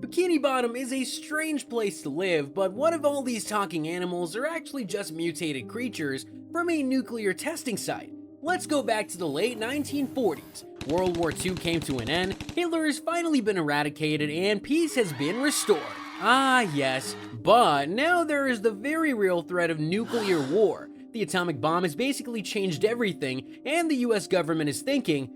Bikini Bottom is a strange place to live, but what if all these talking animals are actually just mutated creatures from a nuclear testing site? Let's go back to the late 1940s. World War II came to an end, Hitler has finally been eradicated, and peace has been restored. Ah yes, but now there is the very real threat of nuclear war. The atomic bomb has basically changed everything, and the US government is thinking,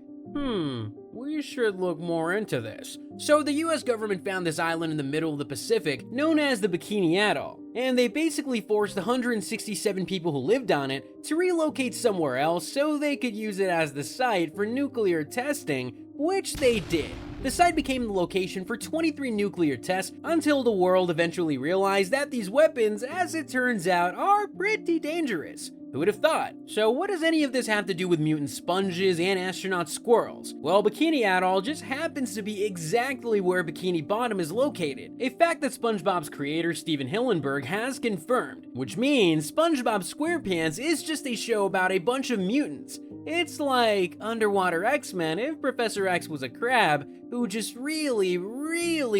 we should look more into this. So the US government found this island in the middle of the Pacific known as the Bikini Atoll, and they basically forced the 167 people who lived on it to relocate somewhere else so they could use it as the site for nuclear testing, which they did. The site became the location for 23 nuclear tests until the world eventually realized that these weapons, as it turns out, are pretty dangerous. Who would have thought? So what does any of this have to do with mutant sponges and astronaut squirrels? Well, Bikini Atoll just happens to be exactly where Bikini Bottom is located, a fact that SpongeBob's creator Steven Hillenburg has confirmed, which means SpongeBob SquarePants is just a show about a bunch of mutants. It's like Underwater X-Men if Professor X was a crab who just really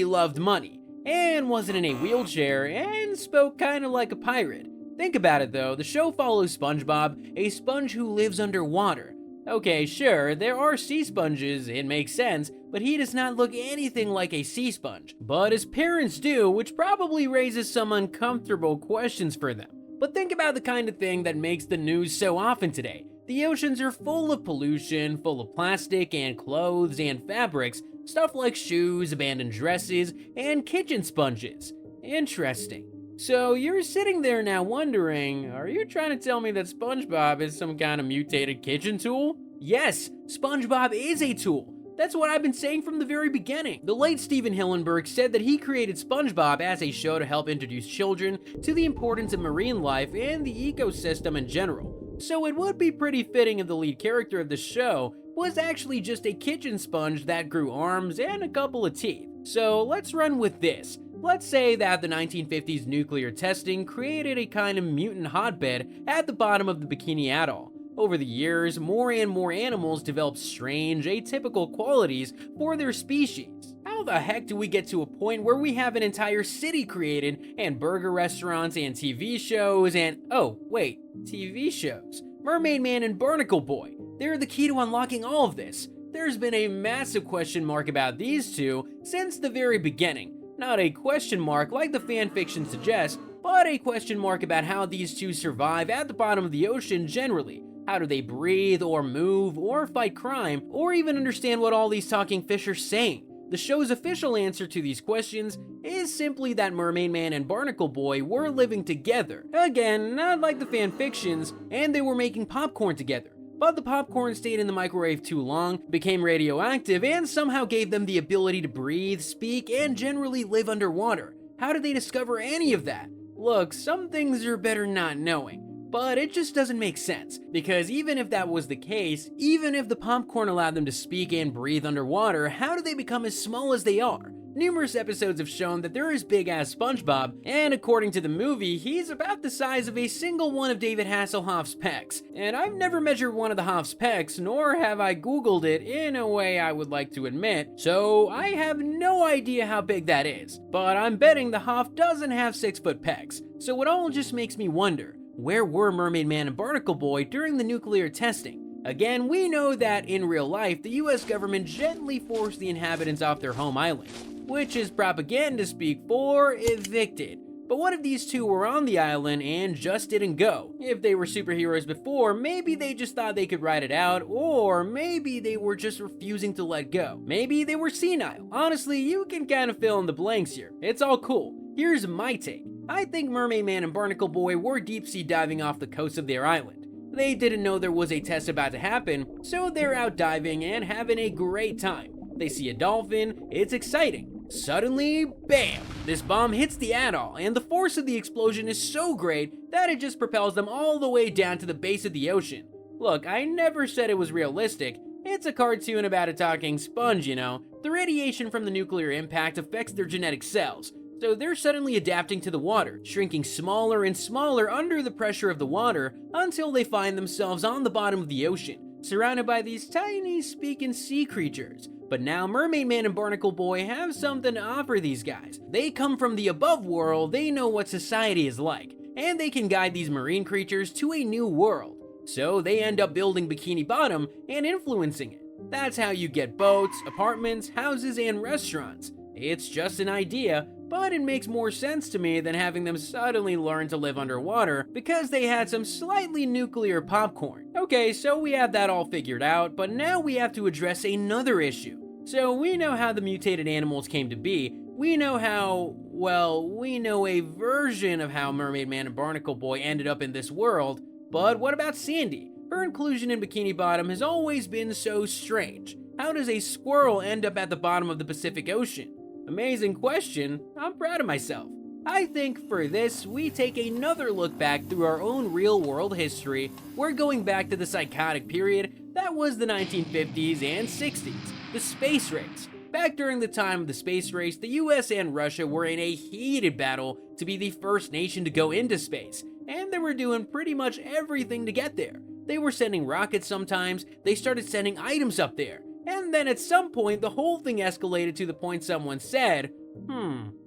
loved money, and wasn't in a wheelchair, and spoke kinda like a pirate. Think about it though, the show follows SpongeBob, a sponge who lives underwater. Okay, sure, there are sea sponges, it makes sense, but he does not look anything like a sea sponge. But his parents do, which probably raises some uncomfortable questions for them. But think about the kind of thing that makes the news so often today. The oceans are full of pollution, full of plastic and clothes and fabrics, stuff like shoes, abandoned dresses, and kitchen sponges. Interesting. So you're sitting there now wondering, are you trying to tell me that SpongeBob is some kind of mutated kitchen tool? Yes, SpongeBob is a tool. That's what I've been saying from the very beginning. The late Steven Hillenburg said that he created SpongeBob as a show to help introduce children to the importance of marine life and the ecosystem in general. So it would be pretty fitting if the lead character of the show was actually just a kitchen sponge that grew arms and a couple of teeth. So let's run with this. Let's say that the 1950s nuclear testing created a kind of mutant hotbed at the bottom of the Bikini Atoll. Over the years, more and more animals developed strange, atypical qualities for their species. How the heck do we get to a point where we have an entire city created, and burger restaurants and TV shows and, oh wait, TV shows? Mermaid Man and Barnacle Boy. They're the key to unlocking all of this. There's been a massive question mark about these two since the very beginning. Not a question mark like the fanfiction suggests, but a question mark about how these two survive at the bottom of the ocean generally. How do they breathe, or move, or fight crime, or even understand what all these talking fish are saying? The show's official answer to these questions is simply that Mermaid Man and Barnacle Boy were living together. Again, not like the fanfictions, and they were making popcorn together. But the popcorn stayed in the microwave too long, became radioactive, and somehow gave them the ability to breathe, speak, and generally live underwater. How did they discover any of that? Look, some things are better not knowing, but it just doesn't make sense, because even if that was the case, even if the popcorn allowed them to speak and breathe underwater, how did they become as small as they are? Numerous episodes have shown that they're as big as SpongeBob, and according to the movie, he's about the size of a single one of David Hasselhoff's pecs. And I've never measured one of the Hoff's pecs, nor have I googled it in a way I would like to admit, so I have no idea how big that is. But I'm betting the Hoff doesn't have 6-foot pecs, so it all just makes me wonder, where were Mermaid Man and Barnacle Boy during the nuclear testing? Again, we know that in real life, the US government gently forced the inhabitants off their home island, which is propaganda speak for evicted. But what if these two were on the island and just didn't go? If they were superheroes before, maybe they just thought they could ride it out, or maybe they were just refusing to let go. Maybe they were senile. Honestly, you can kind of fill in the blanks here. It's all cool. Here's my take. I think Mermaid Man and Barnacle Boy were deep sea diving off the coast of their island. They didn't know there was a test about to happen, so they're out diving and having a great time. They see a dolphin, it's exciting. Suddenly, bam! This bomb hits the atoll, and the force of the explosion is so great that it just propels them all the way down to the base of the ocean. Look, I never said it was realistic. It's a cartoon about a talking sponge, you know. The radiation from the nuclear impact affects their genetic cells, so they're suddenly adapting to the water, shrinking smaller and smaller under the pressure of the water until they find themselves on the bottom of the ocean. surrounded by these tiny speaking sea creatures. But now Mermaid Man and Barnacle Boy have something to offer these guys. They come from the above world, they know what society is like, and they can guide these marine creatures to a new world. So they end up building Bikini Bottom and influencing it. That's how you get boats, apartments, houses, and restaurants. It's just an idea, but it makes more sense to me than having them suddenly learn to live underwater because they had some slightly nuclear popcorn. Okay, so we have that all figured out, but now we have to address another issue. So we know how the mutated animals came to be. We know how, well, we know a version of how Mermaid Man and Barnacle Boy ended up in this world, but what about Sandy? Her inclusion in Bikini Bottom has always been so strange. How does a squirrel end up at the bottom of the Pacific Ocean? Amazing question. I'm proud of myself. I think for this, we take another look back through our own real-world history. We're going back to the psychotic period that was the 1950s and 60s, the space race. Back during the time of the space race, the US and Russia were in a heated battle to be the first nation to go into space, and they were doing pretty much everything to get there. They were sending rockets sometimes, they started sending items up there, and then at some point the whole thing escalated to the point someone said,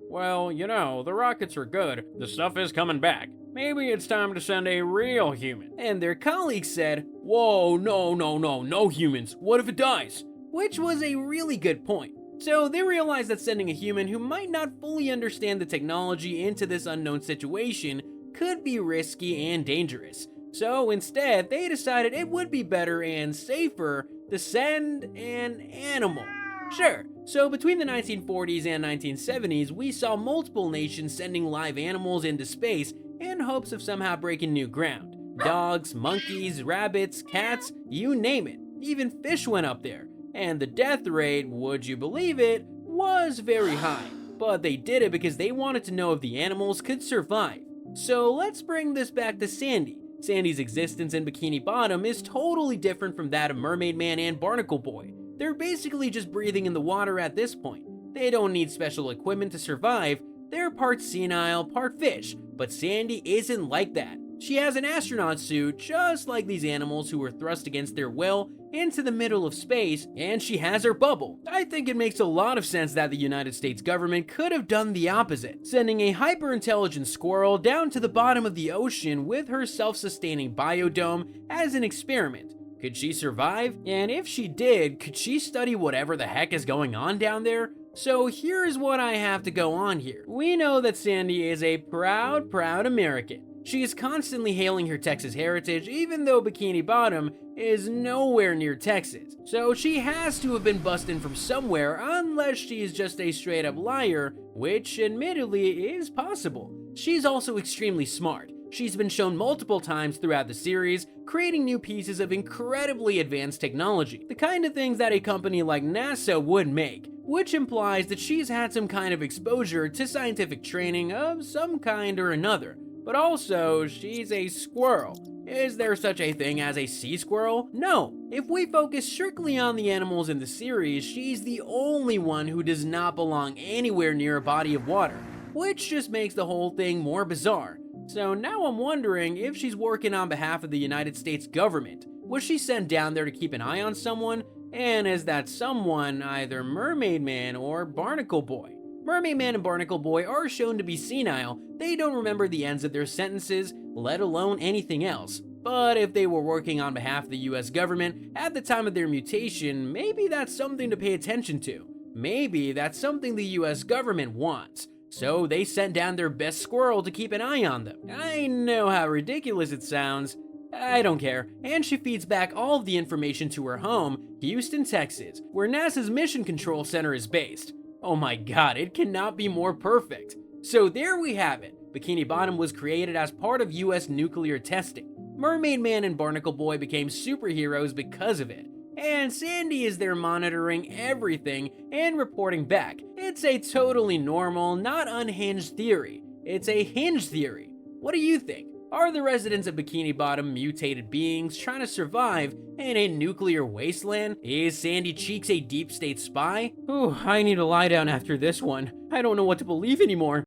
well, you know, the rockets are good, the stuff is coming back. Maybe it's time to send a real human. And their colleagues said, whoa, no humans, what if it dies? Which was a really good point. So they realized that sending a human who might not fully understand the technology into this unknown situation could be risky and dangerous. So instead, they decided it would be better and safer to send an animal. Sure, so between the 1940s and 1970s, we saw multiple nations sending live animals into space in hopes of somehow breaking new ground. Dogs, monkeys, rabbits, cats, you name it. Even fish went up there. And the death rate, would you believe it, was very high. But they did it because they wanted to know if the animals could survive. So let's bring this back to Sandy. Sandy's existence in Bikini Bottom is totally different from that of Mermaid Man and Barnacle Boy. They're basically just breathing in the water at this point. They don't need special equipment to survive. They're part senile, part fish, but Sandy isn't like that. She has an astronaut suit, just like these animals who were thrust against their will into the middle of space, and she has her bubble. I think it makes a lot of sense that the United States government could have done the opposite, sending a hyper-intelligent squirrel down to the bottom of the ocean with her self-sustaining biodome as an experiment. Could she survive? And if she did, could she study whatever the heck is going on down there? So here's what I have to go on here. We know that Sandy is a proud American. She is constantly hailing her Texas heritage, even though Bikini Bottom is nowhere near Texas. So she has to have been busted from somewhere, unless she is just a straight up liar, which admittedly is possible. She's also extremely smart. She's been shown multiple times throughout the series, creating new pieces of incredibly advanced technology, the kind of things that a company like NASA would make, which implies that she's had some kind of exposure to scientific training of some kind or another. But also, she's a squirrel. Is there such a thing as a sea squirrel? No. If we focus strictly on the animals in the series, she's the only one who does not belong anywhere near a body of water, which just makes the whole thing more bizarre. So now I'm wondering if she's working on behalf of the United States government. Was she sent down there to keep an eye on someone? And is that someone either Mermaid Man or Barnacle Boy? Mermaid Man and Barnacle Boy are shown to be senile. They don't remember the ends of their sentences, let alone anything else. But if they were working on behalf of the US government at the time of their mutation, maybe that's something to pay attention to. Maybe that's something the US government wants. So they sent down their best squirrel to keep an eye on them. I know how ridiculous it sounds. I don't care. And she feeds back all of the information to her home, Houston, Texas, where NASA's Mission Control Center is based. Oh my god, it cannot be more perfect. So there we have it. Bikini Bottom was created as part of US nuclear testing. Mermaid Man and Barnacle Boy became superheroes because of it. And Sandy is there monitoring everything and reporting back. It's a totally normal, not unhinged theory. It's a hinge theory. What do you think? Are the residents of Bikini Bottom mutated beings trying to survive in a nuclear wasteland? Is Sandy Cheeks a deep state spy? Ooh, I need to lie down after this one. I don't know what to believe anymore.